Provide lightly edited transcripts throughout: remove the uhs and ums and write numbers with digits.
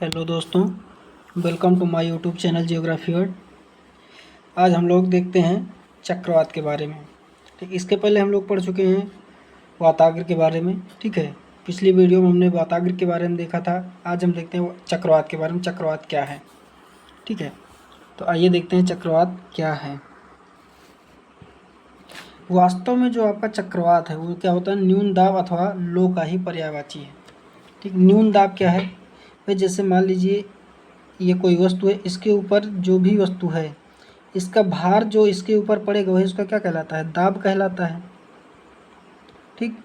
Hello दोस्तों, welcome to my YouTube channel geography world. आज हम लोग देखते हैं चक्रवात के बारे में। ठीक, इसके पहले हम लोग पढ़ चुके हैं वाताग्र के बारे में। ठीक है, पिछली वीडियो में हमने वाताग्र के बारे में देखा था। आज हम देखते हैं चक्रवात के बारे में, चक्रवात क्या है। ठीक है, तो आइए देखते हैं चक्रवात क्या है। वास्तव में जो आपका चक्रवात है वो क्या होता है, न्यून दाब अथवा लो का ही पर्यायवाची है। ठीक, न्यून दाब क्या है भाई, जैसे मान लीजिए ये कोई वस्तु है, इसके ऊपर जो भी वस्तु है इसका भार जो इसके ऊपर पड़ेगा वही उसका क्या कहलाता है, दाब कहलाता है। ठीक,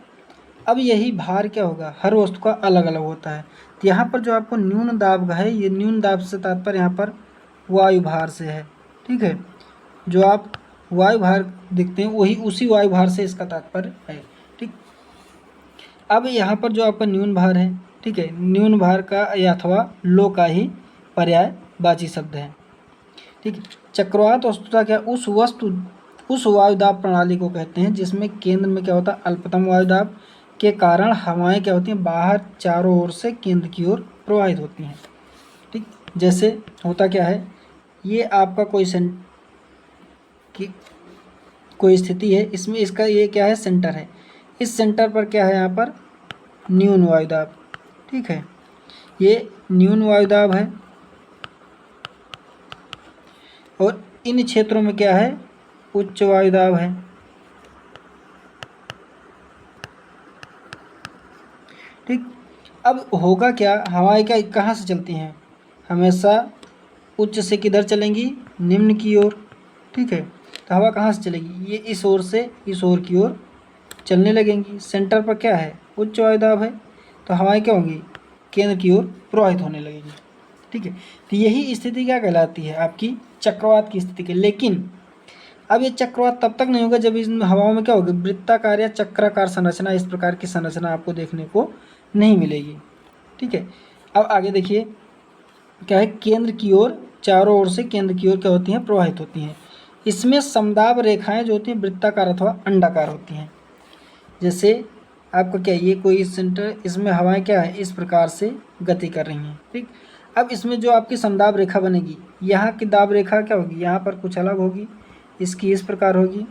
अब यही भार क्या होगा, हर वस्तु का अलग अलग होता है। तो यहाँ पर जो आपको न्यून दाब का है, ये न्यून दाब से तात्पर्य यहाँ पर वायु भार से है। ठीक है, जो आप वायु भार देखते हैं वही उसी वायु भार से इसका तात्पर्य है। ठीक, अब यहाँ पर जो आपका न्यून भार है, ठीक है, न्यून भार का या अथवा लो का ही पर्यायवाची शब्द है। ठीक, चक्रवात वस्तुतः क्या उस वायुदाब प्रणाली को कहते हैं जिसमें केंद्र में क्या होता है, अल्पतम वायुदाब के कारण हवाएं क्या होती हैं, बाहर चारों ओर से केंद्र की ओर प्रवाहित होती हैं। ठीक, जैसे होता क्या है, ये आपका कोई स्थिति है, इसमें इसका ये क्या है, सेंटर है। इस सेंटर पर क्या है, यहाँ पर न्यून वायुदाब। ठीक है, ये न्यून वायुदाब है और इन क्षेत्रों में क्या है, उच्च वायुदाब है। ठीक, अब होगा क्या, हवाएं क्या कहाँ से चलती हैं, हमेशा उच्च से किधर चलेंगी, निम्न की ओर। ठीक है, तो हवा कहाँ से चलेगी, ये इस ओर से इस ओर की ओर चलने लगेंगी। सेंटर पर क्या है, उच्च वायुदाब है, तो हवाएं क्या होंगी, केंद्र की ओर प्रवाहित होने लगेंगी। ठीक है, तो यही स्थिति क्या कहलाती है, आपकी चक्रवात की स्थिति के। लेकिन अब ये चक्रवात तब तक नहीं होगा जब इन हवाओं में क्या होगा, वृत्ताकार या चक्राकार संरचना, इस प्रकार की संरचना आपको देखने को नहीं मिलेगी। ठीक है, अब आगे देखिए क्या है, केंद्र की ओर, चारों ओर से केंद्र की ओर क्या होती हैं, प्रवाहित होती हैं। इसमें समदाब रेखाएं जो होती हैं वृत्ताकार अथवा अंडाकार होती हैं। जैसे आपका क्या, ये कोई सेंटर, इसमें हवाएं क्या है, इस प्रकार से गति कर रही हैं। ठीक, अब इसमें जो आपकी समदाब रेखा बनेगी, यहाँ की दाब रेखा क्या होगी, यहाँ पर कुछ अलग होगी, इसकी इस प्रकार होगी।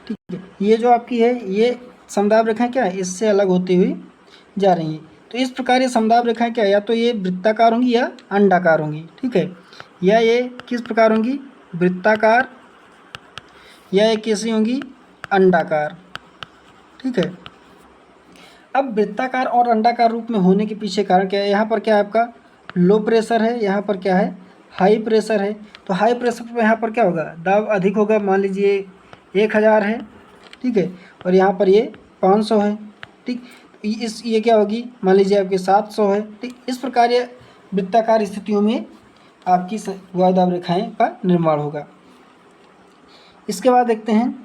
ठीक है, ये जो आपकी है, ये समदाब रेखाएं क्या है, इससे अलग होती हुई जा रही हैं। तो इस प्रकार ये समदाब रेखाएं क्या है, या तो ये वृत्ताकार होंगी या अंडाकार होंगी। ठीक है, या ये किस प्रकार होंगी, वृत्ताकार, या ये कैसी होंगी, अंडाकार। ठीक है, अब वृत्ताकार और अंडाकार रूप में होने के पीछे कारण क्या है, यहाँ पर क्या है, आपका लो प्रेशर है, यहाँ पर क्या है, हाई प्रेशर है। तो हाई प्रेशर पर यहाँ पर क्या होगा, दाब अधिक होगा, मान लीजिए 1000 है। ठीक है, और यहाँ पर ये 500 है। ठीक, ये क्या होगी, मान लीजिए आपके 700 है। ठीक, इस प्रकार ये वृत्ताकार स्थितियों में आपकी वायुदाब रेखाएं का निर्माण होगा। इसके बाद देखते हैं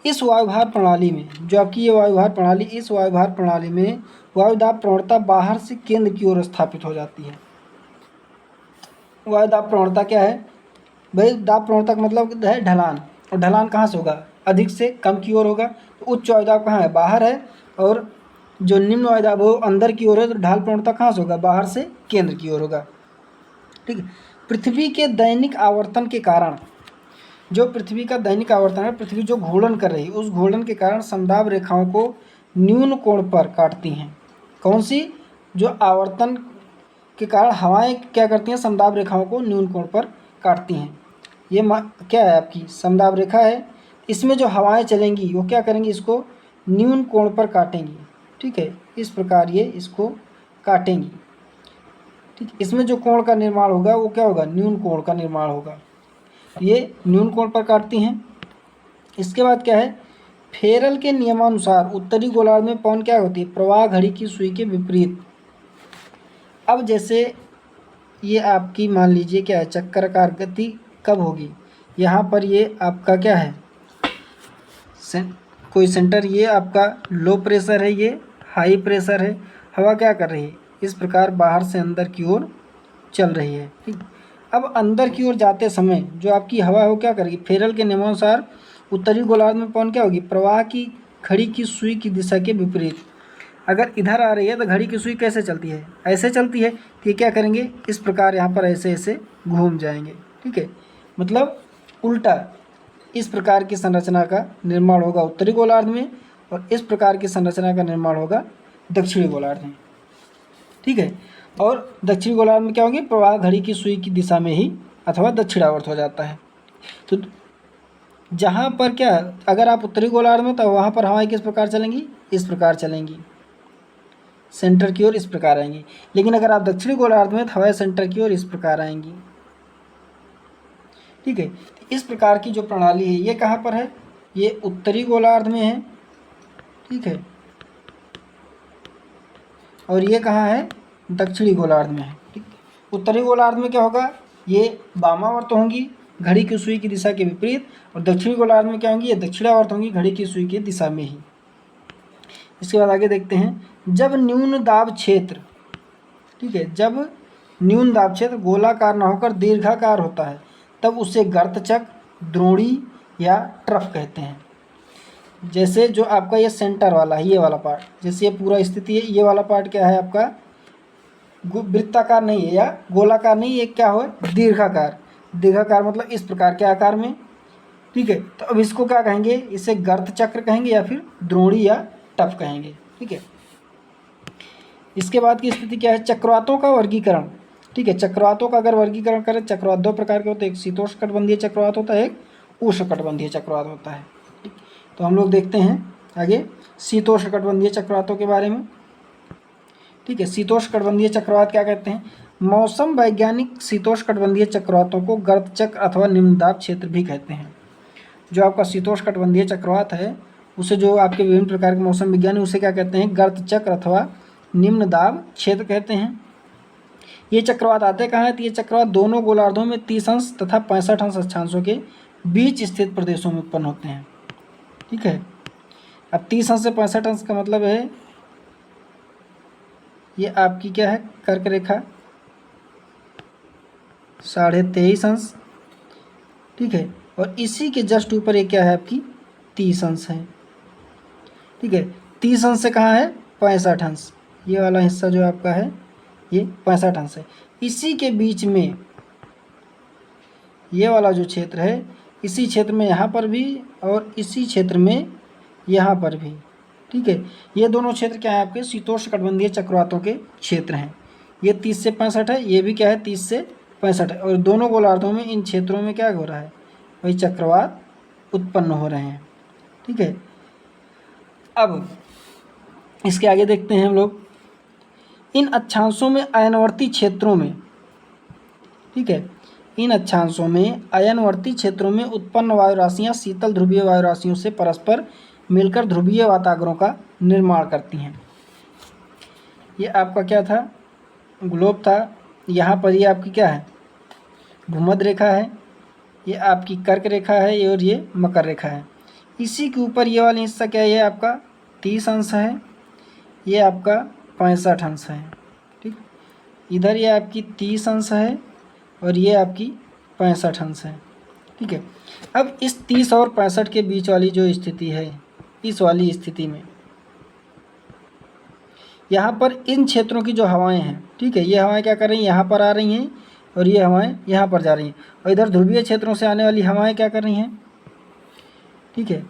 इस वायुभार प्रणाली में, जो आपकी ये वायुभार प्रणाली, इस वायुभार प्रणाली में वायुदाब प्रवणता बाहर से केंद्र की ओर स्थापित हो जाती है। वायुदाब प्रवणता क्या है भाई, दाब प्रवणता का मतलब है ढलान, और ढलान कहाँ से होगा, अधिक से कम की ओर होगा। तो उच्च वायुदाब कहाँ है, बाहर है, और जो निम्न वायुदाब हो अंदर की ओर है। तो ढाल प्रवणता कहाँ से होगा, बाहर से केंद्र की ओर होगा। ठीक है, पृथ्वी के दैनिक आवर्तन के कारण, जो पृथ्वी का दैनिक आवर्तन है, पृथ्वी जो घूर्णन कर रही है, उस घूर्णन के कारण समदाब रेखाओं को न्यून कोण पर काटती हैं। कौन सी, जो आवर्तन के कारण हवाएं क्या करती हैं, समदाब रेखाओं को न्यून कोण पर काटती हैं। ये क्या है, आपकी समदाब रेखा है, इसमें जो हवाएं चलेंगी वो क्या करेंगी, इसको न्यून कोण पर काटेंगी। ठीक है, इस प्रकार ये इसको काटेंगी। ठीक, इसमें जो कोण का निर्माण होगा वो क्या होगा, न्यून कोण का निर्माण होगा। ये न्यून कोण पर काटती हैं। इसके बाद क्या है, फेरल के नियमानुसार उत्तरी गोलार्ध में पवन क्या होती है, प्रवाह घड़ी की सुई के विपरीत। अब जैसे ये आपकी मान लीजिए क्या है, चक्राकार गति कब होगी, यहाँ पर ये आपका क्या है, कोई सेंटर, ये आपका लो प्रेशर है, ये हाई प्रेशर है। हवा क्या कर रही है, इस प्रकार बाहर से अंदर की ओर चल रही है। ठीक, अब अंदर की ओर जाते समय जो आपकी हवा है वो क्या करेगी, फेरल के नियमानुसार उत्तरी गोलार्ध में पवन क्या होगी, प्रवाह की घड़ी की सुई की दिशा के विपरीत। अगर इधर आ रही है तो घड़ी की सुई कैसे चलती है, ऐसे चलती है। तो ये क्या करेंगे, इस प्रकार यहाँ पर ऐसे ऐसे घूम जाएंगे। ठीक है, मतलब उल्टा इस प्रकार की संरचना का निर्माण होगा उत्तरी गोलार्ध में, और इस प्रकार की संरचना का निर्माण होगा दक्षिणी गोलार्ध में। ठीक है, और दक्षिणी गोलार्ध में क्या होगी, प्रवाह घड़ी की सुई की दिशा में ही अथवा दक्षिणावर्त हो जाता है। तो जहाँ पर क्या, अगर आप उत्तरी गोलार्ध में, तो वहाँ पर हवाएं किस प्रकार चलेंगी, इस प्रकार चलेंगी, सेंटर की ओर इस प्रकार आएंगी। लेकिन अगर आप दक्षिणी गोलार्ध में, तो हवाएं सेंटर की ओर इस प्रकार आएंगी। ठीक है, इस प्रकार की जो प्रणाली है ये कहाँ पर है, ये उत्तरी गोलार्ध में है। ठीक है, और ये कहाँ है, दक्षिणी गोलार्ध में है। ठीक, उत्तरी गोलार्ध में क्या होगा, ये वामावर्त होंगी घड़ी की सुई की दिशा के विपरीत, और दक्षिणी गोलार्ध में क्या होंगी, ये दक्षिणावर्त होंगी घड़ी की सुई की दिशा में ही। इसके बाद आगे देखते हैं, जब न्यून दाब क्षेत्र, ठीक है, जब न्यून दाब क्षेत्र गोलाकार न होकर दीर्घाकार होता है, तब उसे गर्तचक, द्रोणी या ट्रफ कहते हैं। जैसे जो आपका ये सेंटर वाला है, ये वाला पार्ट, जैसे ये पूरा स्थिति है, ये वाला पार्ट क्या है आपका, वृत्ताकार नहीं है या गोलाकार नहीं, ये क्या हो, दीर्घाकार। दीर्घाकार मतलब इस प्रकार के आकार में। ठीक है, तो अब इसको क्या कहेंगे, इसे गर्त चक्र कहेंगे या फिर द्रोणी या टफ कहेंगे। ठीक है, इसके बाद की स्थिति क्या है, चक्रवातों का वर्गीकरण। ठीक है, चक्रवातों का अगर वर्गीकरण करें, चक्रवात दो प्रकार के होते हैं, एक शीतोष्णकटिबंधीय चक्रवात होता है, एक उष्णकटिबंधीय चक्रवात होता है। ठीक, तो हम लोग देखते हैं आगे शीतोष्णकटिबंधीय चक्रवातों के बारे में। ठीक है, शीतोष्णकटिबंधीय चक्रवात क्या कहते हैं, मौसम वैज्ञानिक शीतोष्णकटिबंधीय चक्रवातों को गर्त चक्र अथवा निम्न दाब क्षेत्र भी कहते हैं। जो आपका शीतोष्णकटिबंधीय चक्रवात है, उसे जो आपके विभिन्न प्रकार के मौसम विज्ञानी उसे क्या कहते हैं, गर्त चक्र अथवा निम्न दाब क्षेत्र कहते हैं। ये चक्रवात आते कहाँ हैं, तो ये चक्रवात दोनों गोलार्धों में 30 अंश तथा 65 अंश अक्षांशों के बीच स्थित प्रदेशों में उत्पन्न होते हैं। ठीक है, अब 30 अंश से 65 अंश का मतलब है ये आपकी क्या है, कर्क रेखा 23.5 अंश। ठीक है, और इसी के जस्ट ऊपर ये क्या है आपकी 30 अंश है। ठीक है, 30 अंश से कहाँ है, 65 अंश, ये वाला हिस्सा जो आपका है ये 65 अंश है। इसी के बीच में ये वाला जो क्षेत्र है, इसी क्षेत्र में यहाँ पर भी और इसी क्षेत्र में यहाँ पर भी। ठीक है, ये दोनों क्षेत्र क्या है आपके शीतोष्णकटिबंधीय चक्रवातों के क्षेत्र हैं। ये 30 से 65 है, ये भी क्या है 30 से 65 है, और दोनों गोलार्धों में इन क्षेत्रों में क्या हो रहा है, वही चक्रवात उत्पन्न हो रहे हैं। ठीक है, अब इसके आगे देखते हैं हम लोग, इन अक्षांशों में अयनवर्ती क्षेत्रों में, ठीक है, इन अक्षांशों में अयनवर्ती क्षेत्रों में उत्पन्न वायु राशियाँ शीतल ध्रुवीय वायु राशियों से परस्पर मिलकर ध्रुवीय वातावरणों का निर्माण करती हैं। ये आपका क्या था, ग्लोब था, यहाँ पर ये आपकी क्या है, भूमध्य रेखा है, ये आपकी कर्क रेखा है, और ये मकर रेखा है। इसी के ऊपर ये वाला हिस्सा क्या है, ये आपका 30 अंश है, ये आपका 65 अंश है। ठीक, इधर ये आपकी 30 अंश है और ये आपकी 65 अंश है। ठीक है, अब इस 30 और 65 के बीच वाली जो स्थिति है, इस वाली स्थिति में यहाँ पर इन क्षेत्रों की जो हवाएं हैं, ठीक है, ये हवाएं क्या कर रही हैं, यहाँ पर आ रही हैं, और ये हवाएं यहाँ पर जा रही हैं, और इधर ध्रुवीय क्षेत्रों से आने वाली हवाएं क्या कर रही हैं। ठीक है,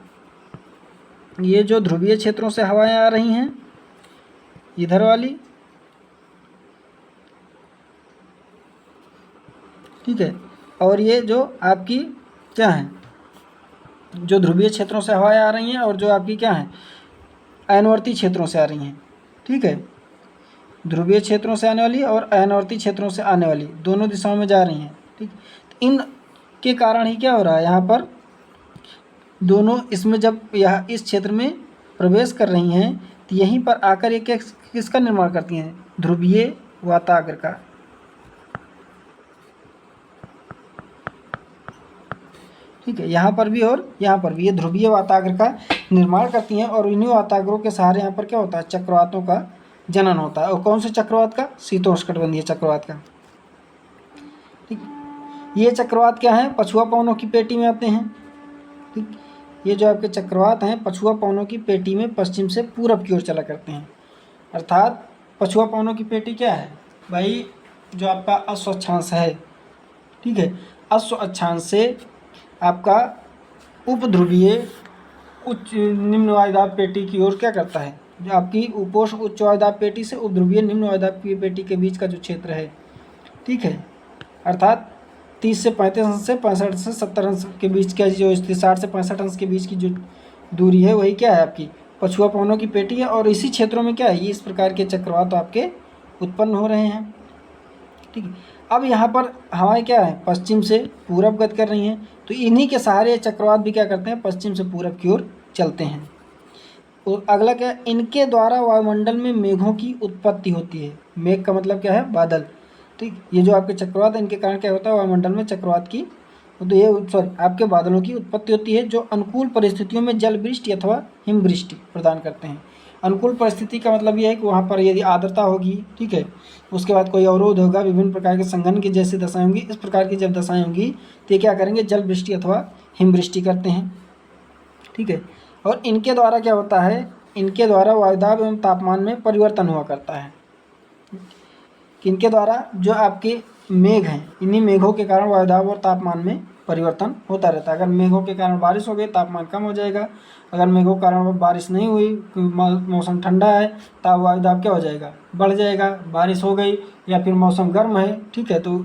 ये जो ध्रुवीय क्षेत्रों से हवाएं आ रही हैं इधर वाली, ठीक है, और ये जो आपकी क्या है, जो ध्रुवीय क्षेत्रों से हवाएं आ रही हैं और जो आपकी क्या है अयनवर्ती क्षेत्रों से आ रही हैं। ठीक है, ध्रुवीय क्षेत्रों से आने वाली और अयनवर्ती क्षेत्रों से आने वाली दोनों दिशाओं में जा रही हैं। ठीक, इन के कारण ही क्या हो रहा है, यहाँ पर दोनों इसमें जब यह इस क्षेत्र में प्रवेश कर रही हैं, तो यहीं पर आकर ये किसका निर्माण करती हैं, ध्रुवीय वाताग्र का। ठीक है, यहाँ पर भी और यहाँ पर भी ये ध्रुवीय वाताग्र का निर्माण करती हैं, और इन्हीं वाताग्रों के सहारे यहाँ पर क्या होता है, चक्रवातों का जनन होता है। और कौन से चक्रवात का, शीतोष्णकटिबंधीय चक्रवात का। ठीक, ये चक्रवात क्या है, पछुआ पवनों की पेटी में आते हैं। ठीक, ये जो आपके चक्रवात हैं पछुआ पवनों की पेटी में पश्चिम से पूरब की ओर चला करते हैं। अर्थात पछुआ पवनों की पेटी क्या है भाई, जो आपका अश्व अक्षांश है, ठीक है, अश्व अक्षांश से आपका उपध्रुवीय उच्च निम्न वायुदाब पेटी की ओर क्या करता है, जो आपकी उपोष्ण उच्च वायुदाब पेटी से उपध्रुवीय निम्न वायुदाब की पेटी के बीच का जो क्षेत्र है, ठीक है, अर्थात 30 से 35 अंश से 65 से 70 अंश के बीच का जो 60 से 65 अंश के बीच की जो दूरी है वही क्या है आपकी पछुआ पवनों की पेटी है। और इसी क्षेत्रों में क्या है, ये इस प्रकार के चक्रवात आपके उत्पन्न हो रहे हैं, ठीक है। अब यहाँ पर हवाएं क्या है, पश्चिम से पूरब गति कर रही हैं, तो इन्हीं के सहारे चक्रवात भी क्या करते हैं, पश्चिम से पूरब की ओर चलते हैं। और अगला क्या है, इनके द्वारा वायुमंडल में मेघों की उत्पत्ति होती है। मेघ का मतलब क्या है, बादल, ठीक। ये जो आपके चक्रवात है इनके कारण क्या होता है, वायुमंडल में चक्रवात की तो ये आपके बादलों की उत्पत्ति होती है, जो अनुकूल परिस्थितियों में जल वृष्टि अथवा हिमवृष्टि प्रदान करते हैं। अनुकूल परिस्थिति का मतलब यह है कि वहाँ पर यदि आर्द्रता होगी, ठीक है, उसके बाद कोई अवरोध होगा, विभिन्न प्रकार के संघन की जैसी दशाएं होंगी, इस प्रकार की जब दशाएं होंगी तो ये क्या करेंगे, जल वृष्टि अथवा हिमवृष्टि करते हैं, ठीक है। और इनके द्वारा क्या होता है, इनके द्वारा वायुदाब एवं तापमान में परिवर्तन हुआ करता है। किनके द्वारा, जो आपके मेघ हैं, इन्हीं मेघों के कारण वायुदाब और तापमान में परिवर्तन होता रहता है। अगर मेघों के कारण बारिश हो गई, तापमान कम हो जाएगा। अगर मेघों के कारण बारिश नहीं हुई, मौसम ठंडा है, तब वायुदाब क्या हो जाएगा, बढ़ जाएगा। बारिश हो गई या फिर मौसम गर्म है, ठीक है, तो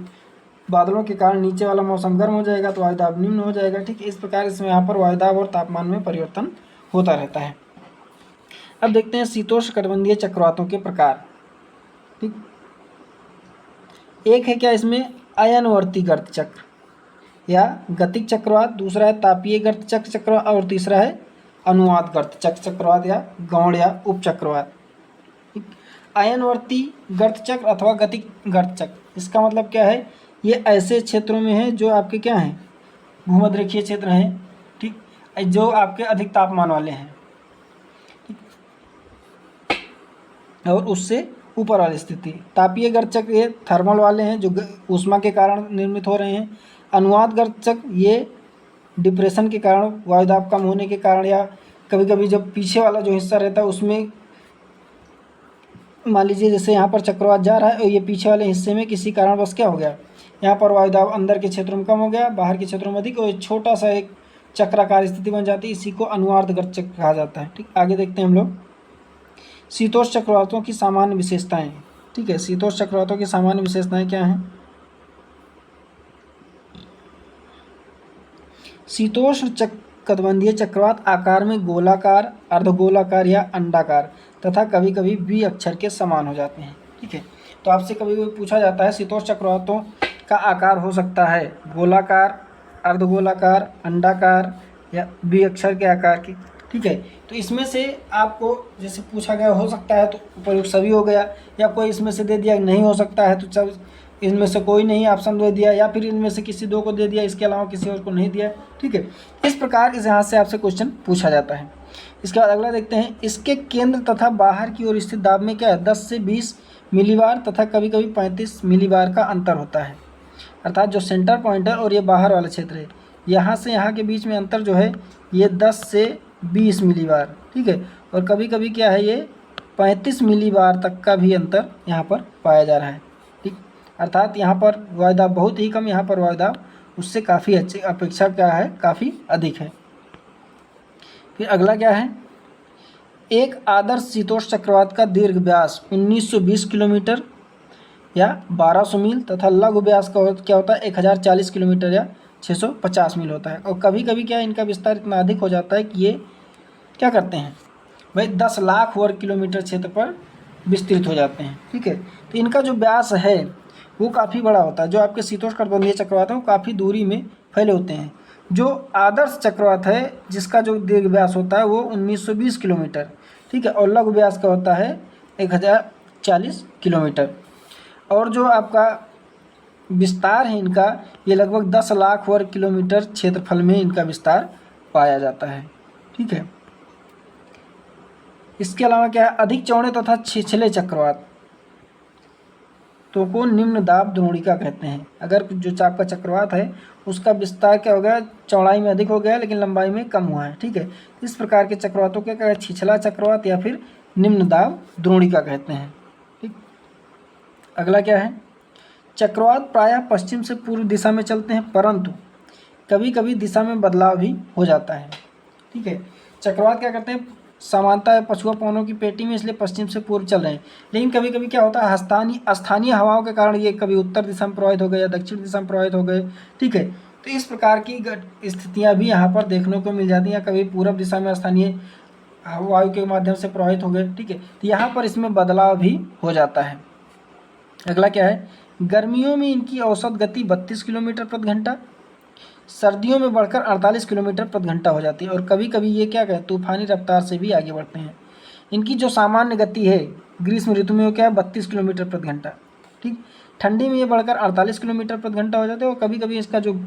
बादलों के कारण नीचे वाला मौसम गर्म हो जाएगा तो वायुदाब निम्न हो जाएगा, ठीक है। इस प्रकार इसमें यहाँ पर वायुदाब और तापमान में परिवर्तन होता रहता है। अब देखते हैं शीतोष्णकटिबंधीय चक्रवातों के प्रकार, ठीक। एक है क्या इसमें, अयनवर्ती गर्त चक्र या गतिक चक्रवात, दूसरा है तापीय गर्त चक्र चक्रवात, और तीसरा है अनुवाद गर्त चक्र चक्रवात या गौण या उप चक्रवात। अयनवर्ती गर्त चक्र अथवा गतिक गर्त चक्र, इसका मतलब क्या है, ये ऐसे क्षेत्रों में है जो आपके क्या हैं, भूमध्यरेखीय क्षेत्र हैं, ठीक, जो आपके अधिक तापमान वाले हैं, ठीक, और उससे ऊपर वाली स्थिति। तापीय गर्त चक्र ये थर्मल वाले हैं, जो ऊष्मा के कारण निर्मित हो रहे हैं। अनुवाद गर्त चक्र ये डिप्रेशन के कारण, वायुदाब कम होने के कारण, या कभी कभी जब पीछे वाला जो हिस्सा रहता है उसमें, मान लीजिए जैसे यहाँ पर चक्रवात जा रहा है और ये पीछे वाले हिस्से में किसी कारणवश क्या हो गया, यहाँ पर वायुदाब अंदर के क्षेत्रों में कम हो गया, बाहर के क्षेत्रों में अधिक, और छोटा सा एक चक्राकार स्थिति बन जाती है। इसी को अनुवाद गर्त चक्र कहा जाता है, ठीक। आगे देखते हैं हम लोग शीतोष्ण चक्रवातों की सामान्य विशेषताएं, ठीक है। शीतोष्ण चक्रवातों की सामान्य विशेषताएं क्या हैं, शीतोष्ण कटिबंधीय चक्रवात आकार में गोलाकार, अर्धगोलाकार या अंडाकार तथा कभी कभी वी अक्षर के समान हो जाते हैं, ठीक है। तो आपसे कभी कभी पूछा जाता है शीतोष्ण चक्रवातों का आकार हो सकता है गोलाकार, अर्धगोलाकार, अंडाकार या वी अक्षर के आकार की, ठीक है। तो इसमें से आपको जैसे पूछा गया हो सकता है तो उपयुक्त सभी हो गया, या कोई इसमें से दे दिया नहीं हो सकता है तो सब इनमें से कोई नहीं ऑप्शन दे दिया, या फिर इनमें से किसी दो को दे दिया, इसके अलावा किसी और को नहीं दिया, ठीक है। इस प्रकार इस यहाँ से आपसे क्वेश्चन पूछा जाता है। इसके बाद अगला देखते हैं, इसके केंद्र तथा बाहर की ओर स्थित दाब में क्या है, 10 से 20 मिलीबार तथा कभी कभी 35 मिलीबार का अंतर होता है। अर्थात जो सेंटर पॉइंट है और ये बाहर वाला क्षेत्र है, यहाँ से यहाँ के बीच में अंतर जो है ये 10 से 20 मिलीबार, ठीक है। और कभी कभी क्या है, ये 35 मिलीबार तक का भी अंतर यहाँ पर पाया जा रहा है, ठीक। अर्थात यहाँ पर वायुदाब बहुत ही कम, यहाँ पर वायुदाब उससे काफ़ी अच्छी अपेक्षा क्या है, काफ़ी अधिक है। फिर अगला क्या है, एक आदर्श शीतोष्ण चक्रवात का दीर्घ व्यास 1920 किलोमीटर या 1200 मील तथा लघु व्यास का क्या होता है 1040 किलोमीटर या 650 मील होता है। और कभी कभी क्या इनका विस्तार इतना अधिक हो जाता है कि ये क्या करते हैं भाई 10 लाख वर्ग किलोमीटर क्षेत्र पर विस्तृत हो जाते हैं, ठीक है। तो इनका जो व्यास है वो काफ़ी बड़ा होता है। जो आपके शीतोष्ण कटिबंधीय चक्रवात हैं वो काफ़ी दूरी में फैले होते हैं। जो आदर्श चक्रवात है जिसका जो दीर्घ व्यास होता है वो 1920 किलोमीटर, ठीक है, और लघु व्यास का होता है 1040 किलोमीटर। और जो आपका विस्तार है इनका, ये लगभग 10 लाख वर्ग किलोमीटर क्षेत्रफल में इनका विस्तार पाया जाता है, ठीक है। इसके अलावा क्या है, अधिक चौड़े तथा छिछले चक्रवात तो को निम्न दाब द्रोणिका कहते हैं। अगर जो आपका चक्रवात है उसका विस्तार क्या हो गया, चौड़ाई में अधिक हो गया लेकिन लंबाई में कम हुआ है, ठीक है। इस प्रकार के चक्रवातों के क्या छिछला चक्रवात या फिर निम्न दाब द्रोणिका कहते हैं। ठीक, अगला क्या है, चक्रवात प्रायः पश्चिम से पूर्व दिशा में चलते हैं, परंतु कभी कभी दिशा में बदलाव भी हो जाता है। ठीक है, चक्रवात क्या करते हैं, समानता पछुआ पवनों की पेटी में, इसलिए पश्चिम से पूर्व चल रहे हैं, लेकिन कभी कभी क्या होता है, स्थानीय हवाओं के कारण ये कभी उत्तर दिशा में प्रवाहित हो गए या दक्षिण दिशा में प्रवाहित हो गए। ठीक है, तो इस प्रकार की स्थितियां भी यहाँ पर देखने को मिल जाती हैं। कभी पूर्व दिशा में स्थानीय वायु के माध्यम से प्रवाहित हो गए। ठीक है, तो यहाँ पर इसमें बदलाव भी हो जाता है। अगला क्या है, गर्मियों में इनकी औसत गति 32 किलोमीटर प्रति घंटा, सर्दियों में बढ़कर 48 किलोमीटर प्रति घंटा हो जाती है, और कभी कभी ये क्या कहते हैं, तूफानी रफ्तार से भी आगे बढ़ते हैं। इनकी जो सामान्य गति है ग्रीष्म ऋतु में वो क्या है, 32 किलोमीटर प्रति घंटा। ठीक, ठंडी में ये बढ़कर 48 किलोमीटर प्रति घंटा हो जाते हैं, और कभी कभी इसका जो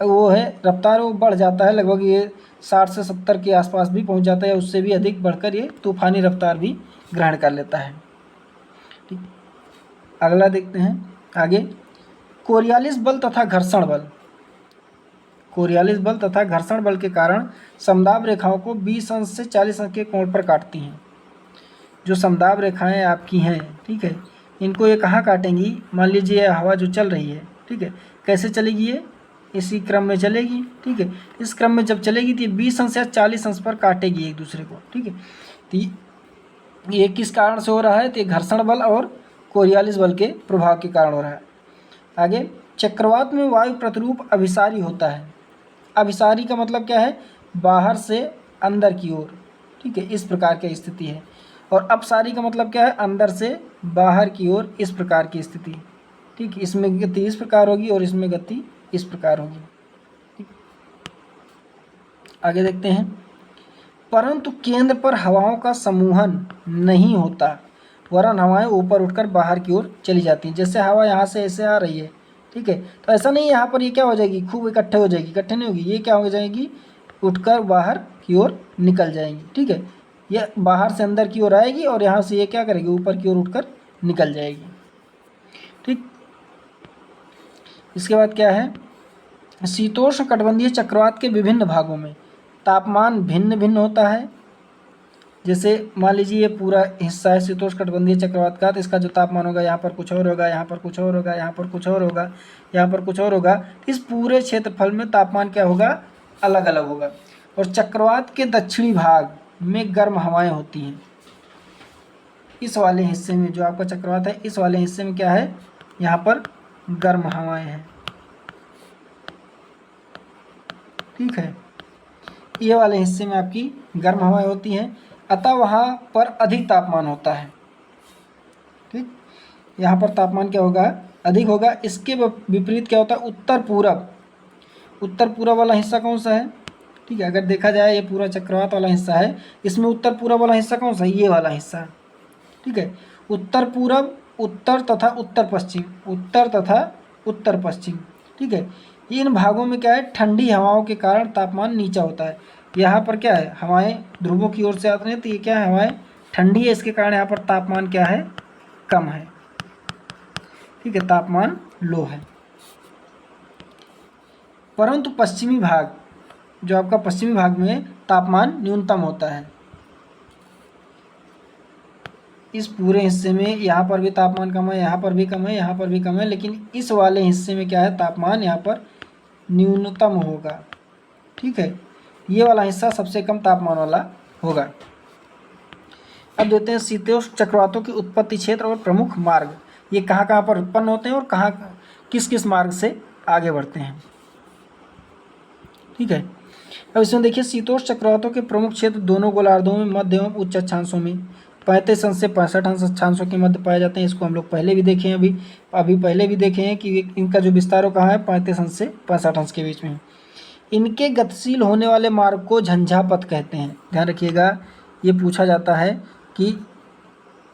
वो है रफ्तार वो बढ़ जाता है, लगभग ये 60 से 70 के आसपास भी पहुंच जाता है, उससे भी अधिक बढ़कर ये तूफानी रफ्तार भी ग्रहण कर लेता है। ठीक, अगला देखते हैं आगे, कोरियालिस बल तथा घर्षण बल। कोरियालिस बल तथा घर्षण बल के कारण समदाब रेखाओं को 20 अंश से 40 अंश के कोण पर काटती हैं। जो समदाब रेखाएं आपकी हैं, ठीक है, इनको ये कहाँ काटेंगी, मान लीजिए हवा जो चल रही है, ठीक है, कैसे चलेगी, ये इसी क्रम में चलेगी। ठीक है, इस क्रम में जब चलेगी तो ये 20 अंश या 40 अंश पर काटेगी एक दूसरे को। ठीक है, तो ये किस कारण से हो रहा है, तो ये घर्षण बल और कोरियालिस बल के प्रभाव के कारण हो रहा है। आगे, चक्रवात में वायु प्रतिरूप अभिसारी होता है। अभिसारी का मतलब क्या है, बाहर से अंदर की ओर। ठीक है, इस प्रकार की स्थिति है। और अपसारी का मतलब क्या है, अंदर से बाहर की ओर, इस प्रकार की स्थिति। ठीक, इसमें गति इस प्रकार होगी और इसमें गति इस प्रकार होगी। ठीक, आगे देखते हैं, परंतु केंद्र पर हवाओं का समूहन नहीं होता, वरन हवाएं ऊपर उठकर बाहर की ओर चली जाती हैं। जैसे हवा यहाँ से ऐसे आ रही है, ठीक है, तो ऐसा नहीं है यहाँ पर ये क्या हो जाएगी, खूब इकट्ठे हो जाएगी, इकट्ठे नहीं होगी, ये क्या हो जाएगी, उठकर बाहर की ओर निकल जाएंगी। ठीक है, ये बाहर से अंदर की ओर आएगी और यहाँ से ये क्या करेगी, ऊपर की ओर उठकर निकल जाएगी। ठीक, इसके बाद क्या है, शीतोष्ण कटिबंधीय चक्रवात के विभिन्न भागों में तापमान भिन्न भिन्न होता है। जैसे मान लीजिए ये पूरा हिस्सा है शीतोष्ण कटिबंधीय चक्रवात का, तो इसका जो तापमान होगा, यहाँ पर कुछ और होगा, यहाँ पर कुछ और होगा, यहाँ पर कुछ और होगा, यहाँ पर कुछ और होगा। इस पूरे क्षेत्रफल में तापमान क्या होगा, अलग अलग होगा। और चक्रवात के दक्षिणी भाग में गर्म हवाएं होती हैं। इस वाले हिस्से में जो आपका चक्रवात है, इस वाले हिस्से में क्या है, यहाँ पर गर्म हवाएं हैं। ठीक है, ये वाले हिस्से में आपकी गर्म हवाएं होती हैं, अतः वहाँ पर अधिक तापमान होता है। ठीक, यहाँ पर तापमान क्या होगा, अधिक होगा। इसके विपरीत क्या होता है, उत्तर पूरब वाला हिस्सा कौन सा है, ठीक है, अगर देखा जाए ये पूरा चक्रवात वाला हिस्सा है, इसमें उत्तर पूरब वाला हिस्सा कौन सा है, ये वाला हिस्सा। ठीक है, उत्तर पूरब, उत्तर तथा उत्तर पश्चिम। ठीक है, इन भागों में क्या है, ठंडी हवाओं के कारण तापमान नीचा होता है। यहाँ पर क्या है, हवाएं ध्रुवों की ओर से आती हैं, तो ये क्या है, हवाएं ठंडी है, इसके कारण यहाँ पर तापमान क्या है, कम है। ठीक है, तापमान लो है। परंतु पश्चिमी भाग, जो आपका पश्चिमी भाग में तापमान न्यूनतम होता है। इस पूरे हिस्से में यहाँ पर भी तापमान कम है, यहाँ पर भी कम है, यहाँ पर भी कम है, लेकिन इस वाले हिस्से में क्या है, तापमान यहाँ पर न्यूनतम होगा। ठीक है, ये वाला हिस्सा सबसे कम तापमान वाला होगा। अब देखते हैं शीतोष्ण चक्रवातों की उत्पत्ति क्षेत्र और प्रमुख मार्ग, ये कहाँ कहाँ पर उत्पन्न होते हैं और कहाँ किस किस मार्ग से आगे बढ़ते हैं। ठीक है, अब इसमें देखिए, शीतोष्ण चक्रवातों के प्रमुख क्षेत्र दोनों गोलार्धों में, मध्य एवं उच्च अक्षांशों में 35 अंश से 65 अंश अक्षांशों के मध्य पाए जाते हैं। इसको हम लोग पहले भी देखे हैं, अभी पहले भी देखे हैं कि इनका जो विस्तार कहाँ है, 35 अंश से 65 अंश के बीच में। इनके गतिशील होने वाले मार्ग को झंझापथ कहते हैं। ध्यान रखिएगा, ये पूछा जाता है कि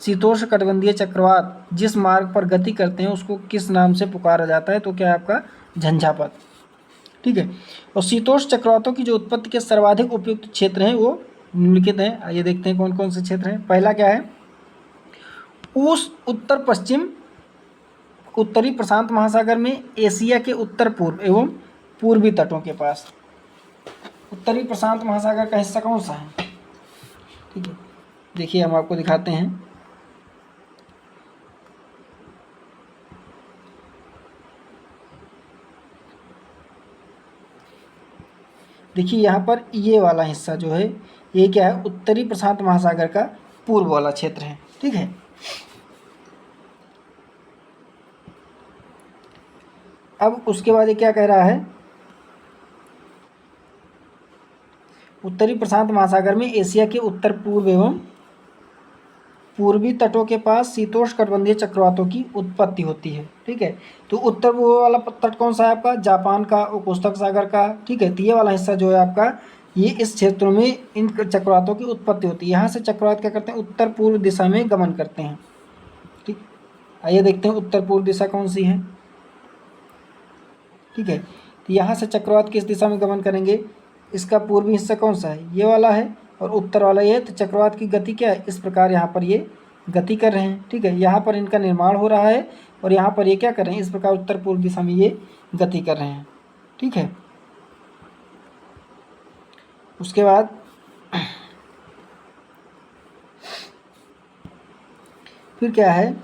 शीतोष्ण कटिबंधीय चक्रवात जिस मार्ग पर गति करते हैं उसको किस नाम से पुकारा जाता है, तो क्या है आपका, झंझापथ। ठीक है, और शीतोष्ण चक्रवातों की जो उत्पत्ति के सर्वाधिक उपयुक्त क्षेत्र हैं वो निम्नलिखित हैं। आइए देखते हैं कौन कौन से क्षेत्र हैं। पहला क्या है, उत्तर पश्चिम उत्तरी प्रशांत महासागर में, एशिया के उत्तर पूर्व एवं पूर्वी तटों के पास। उत्तरी प्रशांत महासागर का हिस्सा कौन सा है, ठीक है, देखिए हम आपको दिखाते हैं। देखिए यहाँ पर ये वाला हिस्सा जो है ये क्या है, उत्तरी प्रशांत महासागर का पूर्व वाला क्षेत्र है। ठीक है, अब उसके बाद ये क्या कह रहा है, उत्तरी प्रशांत महासागर में एशिया के उत्तर पूर्व एवं पूर्वी तटों के पास शीतोष्णकटिबंधीय चक्रवातों की उत्पत्ति होती है। ठीक है, तो उत्तर पूर्व वाला तट कौन सा है आपका, जापान का, ओखोत्स्क सागर का। ठीक है, तो ये वाला हिस्सा जो है आपका, ये इस क्षेत्रों में इन चक्रवातों की उत्पत्ति होती है। यहाँ से चक्रवात क्या करते हैं, उत्तर पूर्व दिशा में गमन करते हैं। ठीक, आइए देखते हैं उत्तर पूर्व दिशा कौन सी है। ठीक है, तो यहाँ से चक्रवात किस दिशा में गमन करेंगे, इसका पूर्वी हिस्सा कौन सा है, ये वाला है, और उत्तर वाला ये है। तो चक्रवात की गति क्या है, इस प्रकार यहाँ पर ये गति कर रहे हैं। ठीक है, यहाँ पर इनका निर्माण हो रहा है और यहाँ पर ये क्या कर रहे हैं, इस प्रकार उत्तर पूर्व दिशा में ये गति कर रहे हैं। ठीक है, उसके बाद फिर क्या है,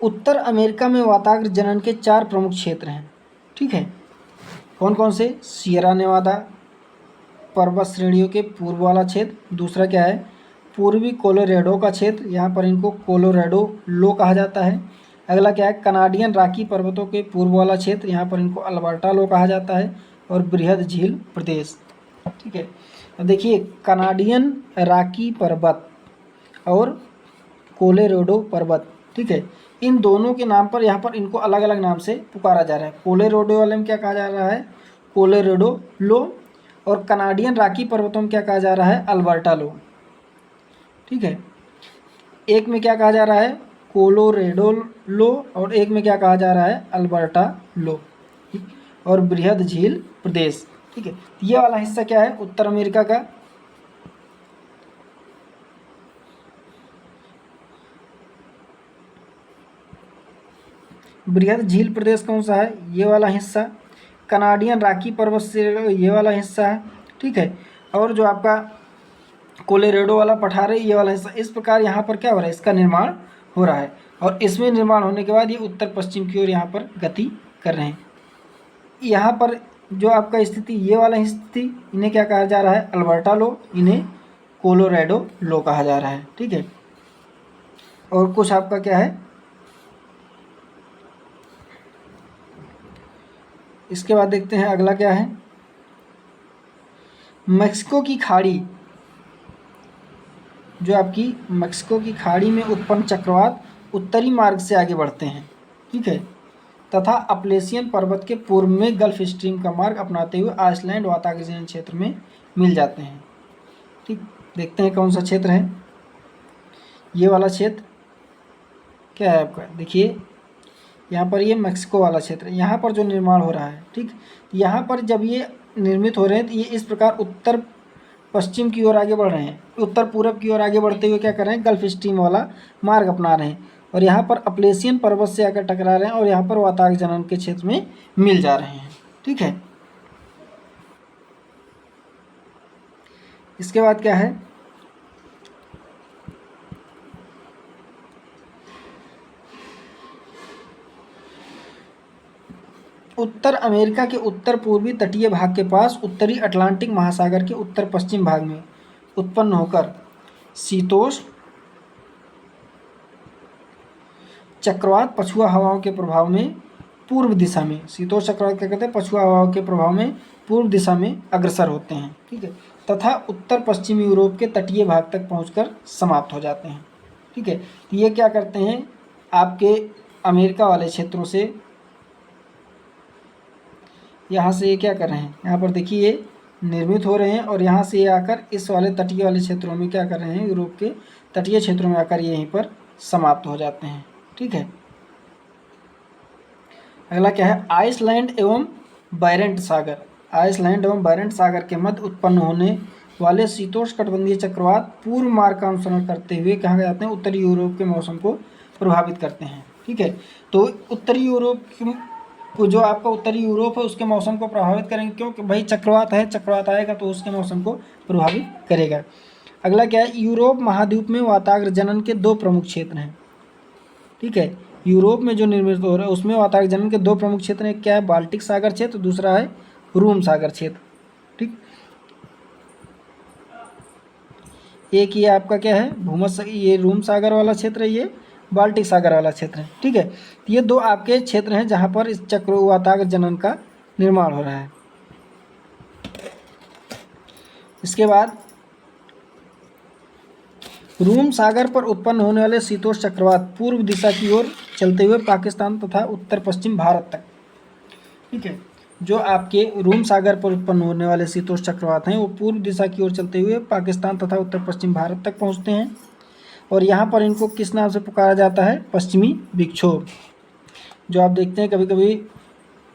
उत्तर अमेरिका में वाताग्र जनन के 4 प्रमुख क्षेत्र हैं। ठीक है, कौन कौन से, सियरा नेवादा पर्वत श्रेणियों के पूर्व वाला क्षेत्र, दूसरा क्या है, पूर्वी कोलोराडो का क्षेत्र, यहाँ पर इनको कोलोराडो लो कहा जाता है। अगला क्या है, कनाडियन रॉकी पर्वतों के पूर्व वाला क्षेत्र, यहाँ पर इनको अल्बर्टा लो कहा जाता है, और बृहद झील प्रदेश। ठीक है, अब देखिए कनाडियन रॉकी पर्वत और कोलोराडो पर्वत, ठीक है, इन दोनों के नाम पर यहाँ पर इनको अलग अलग नाम से पुकारा जा रहा है। कोलोराडो वाले में क्या कहा जा रहा है, कोलोराडो लो, और कनाडियन रॉकी पर्वतों में क्या कहा जा रहा है, अल्बर्टा लो। ठीक है, एक में क्या कहा जा रहा है, कोलोराडो लो, और एक में क्या कहा जा रहा है, अल्बर्टा लो, और बृहद झील प्रदेश। ठीक है, ये वाला हिस्सा क्या है, उत्तर अमेरिका का। बृहद झील प्रदेश कौन सा है, ये वाला हिस्सा। कनाडियन रॉकी पर्वत से ये वाला हिस्सा है। ठीक है, और जो आपका कोलोराडो वाला पठार है, ये वाला हिस्सा। इस प्रकार यहाँ पर क्या हो रहा है, इसका निर्माण हो रहा है, और इसमें निर्माण होने के बाद ये उत्तर पश्चिम की ओर यहाँ पर गति कर रहे हैं। यहाँ पर जो आपका स्थिति, ये वाला स्थिति, इन्हें क्या कहा जा रहा है, अल्बर्टा लो, इन्हें कोलोराडो लो कहा जा रहा है। ठीक है, और कुछ आपका क्या है, इसके बाद देखते हैं अगला क्या है, मैक्सिको की खाड़ी, जो आपकी मैक्सिको की खाड़ी में उत्पन्न चक्रवात उत्तरी मार्ग से आगे बढ़ते हैं। ठीक है, तथा अपलेशियन पर्वत के पूर्व में गल्फ स्ट्रीम का मार्ग अपनाते हुए आइसलैंड वातावरण क्षेत्र में मिल जाते हैं। ठीक, देखते हैं कौन सा क्षेत्र है, ये वाला क्षेत्र क्या है आपका, देखिए यहाँ पर ये मैक्सिको वाला क्षेत्र, यहाँ पर जो निर्माण हो रहा है। ठीक, यहाँ पर जब ये निर्मित हो रहे हैं तो ये इस प्रकार उत्तर पश्चिम की ओर आगे बढ़ रहे हैं, उत्तर पूरब की ओर आगे बढ़ते हुए क्या कर रहे हैं, गल्फ स्ट्रीम वाला मार्ग अपना रहे हैं, और यहाँ पर अपलेशियन पर्वत से आकर टकरा रहे हैं, और यहाँ पर वातावरण जनन के क्षेत्र में मिल जा रहे हैं। ठीक है, इसके बाद क्या है, उत्तर अमेरिका के उत्तर पूर्वी तटीय भाग के पास उत्तरी अटलांटिक महासागर के उत्तर पश्चिम भाग में उत्पन्न होकर शीतोष्ण चक्रवात पछुआ हवाओं के प्रभाव में पूर्व दिशा में, शीतोष्ण चक्रवात क्या कहते हैं, पछुआ हवाओं के प्रभाव में पूर्व दिशा में अग्रसर होते हैं। ठीक है, तथा उत्तर पश्चिमी यूरोप के तटीय भाग तक पहुंचकर समाप्त हो जाते हैं। ठीक है, तो ये क्या करते हैं, आपके अमेरिका वाले क्षेत्रों से, यहाँ से ये क्या कर रहे हैं, यहाँ पर देखिए ये निर्मित हो रहे हैं, और यहाँ से ये आकर इस वाले तटीय वाले क्षेत्रों में क्या कर रहे हैं, यूरोप के तटीय क्षेत्रों में आकर यहीं पर समाप्त हो जाते हैं। ठीक है, अगला क्या है, आइसलैंड एवं बैरेंट सागर। आइसलैंड एवं बैरेंट सागर के मध्य उत्पन्न होने वाले शीतोष्णकटिबंधीय चक्रवात पूर्व मार्ग का अनुसरण करते हुए कहाँ जाते हैं, उत्तरी यूरोप के मौसम को प्रभावित करते हैं। ठीक है, तो उत्तरी यूरोप वो जो आपका उत्तरी यूरोप है उसके मौसम को प्रभावित करेंगे, क्योंकि भाई चक्रवात है, चक्रवात आएगा तो उसके मौसम को प्रभावित करेगा। अगला क्या है, यूरोप महाद्वीप में वाताग्र जनन के 2 प्रमुख क्षेत्र हैं। ठीक है, यूरोप में जो निर्मित हो रहा है उसमें वाताग्र जनन के 2 प्रमुख क्षेत्र हैं। क्या है, बाल्टिक सागर क्षेत्र, दूसरा है रूम सागर क्षेत्र। ठीक, एक ये आपका क्या है भूमध्य, ये रूम सागर वाला क्षेत्र है, ये बाल्टिक सागर वाला क्षेत्र है। ठीक है, ये 2 आपके क्षेत्र हैं जहाँ पर इस चक्रवाताग्र जनन का निर्माण हो रहा है। इसके बाद रूम सागर पर उत्पन्न होने वाले शीतोष्ण चक्रवात पूर्व दिशा की ओर चलते हुए पाकिस्तान तथा उत्तर पश्चिम भारत तक। ठीक है, जो आपके रूम सागर पर उत्पन्न होने वाले शीतोष्ण चक्रवात हैं वो पूर्व दिशा की ओर चलते हुए पाकिस्तान तथा उत्तर पश्चिम भारत तक पहुंचते हैं, और यहाँ पर इनको किस नाम से पुकारा जाता है, पश्चिमी विक्षोभ। जो आप देखते हैं कभी कभी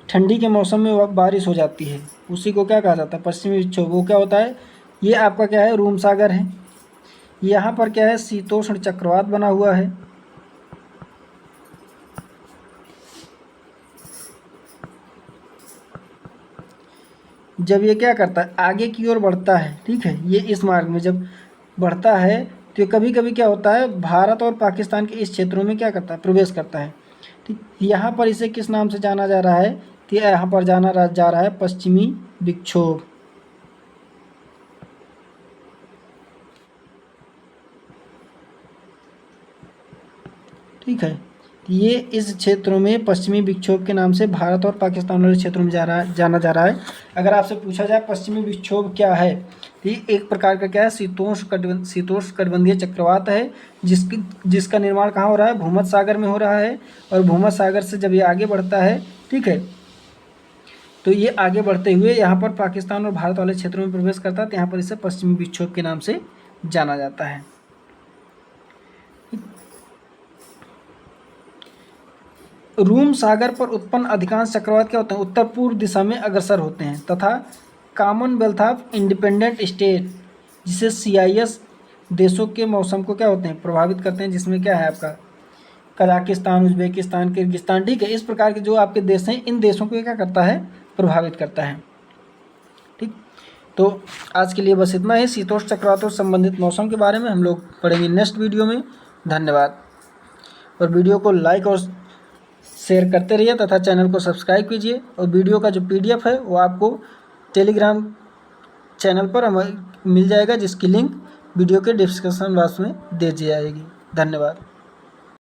ठंडी के मौसम में बारिश हो जाती है, उसी को क्या कहा जाता है, पश्चिमी विक्षोभ। वो क्या होता है, ये आपका क्या है, रूम सागर है। यहाँ पर क्या है, शीतोष्ण चक्रवात बना हुआ है। जब ये क्या करता है, आगे की ओर बढ़ता है, ठीक है, ये इस मार्ग में जब बढ़ता है तो कभी कभी क्या होता है, भारत और पाकिस्तान के इस क्षेत्रों में क्या करता है, प्रवेश करता है। ठीक, यहाँ पर इसे किस नाम से जाना जा रहा है, तो यहाँ पर जाना जा रहा है पश्चिमी विक्षोभ। ठीक है, ये इस क्षेत्रों में पश्चिमी विक्षोभ के नाम से भारत और पाकिस्तान वाले क्षेत्रों में जाना जा रहा है। अगर आपसे पूछा जाए पश्चिमी विक्षोभ क्या है, तो ये एक प्रकार का क्या है, शीतोष्ण कटिबंधीय चक्रवात है, जिसका निर्माण कहाँ हो रहा है, भूमध्य सागर में हो रहा है। और भूमध्य सागर से जब ये आगे बढ़ता है, ठीक है, तो ये आगे बढ़ते हुए यहाँ पर पाकिस्तान और भारत वाले क्षेत्रों में प्रवेश करता है, तो यहाँ पर इसे पश्चिमी विक्षोभ के नाम से जाना जाता है। रूम सागर पर उत्पन्न अधिकांश चक्रवात क्या होते हैं, उत्तर पूर्व दिशा में अग्रसर होते हैं तथा कॉमनवेल्थ ऑफ इंडिपेंडेंट स्टेट, जिसे CIS देशों के मौसम को क्या होते हैं, प्रभावित करते हैं, जिसमें क्या है आपका कजाकिस्तान, उज्बेकिस्तान, किर्गिस्तान। ठीक है, इस प्रकार के जो आपके देश हैं, इन देशों को क्या करता है, प्रभावित करता है। ठीक, तो आज के लिए बस इतना ही। शीतोष्ण चक्रवातों से संबंधित मौसम के बारे में हम लोग पढ़ेंगे नेक्स्ट वीडियो में। धन्यवाद, और वीडियो को लाइक और शेयर करते रहिए तथा चैनल को सब्सक्राइब कीजिए। और वीडियो का जो PDF है वो आपको टेलीग्राम चैनल पर मिल जाएगा, जिसकी लिंक वीडियो के डिस्क्रिप्शन बॉक्स में दे दी जाएगी। धन्यवाद।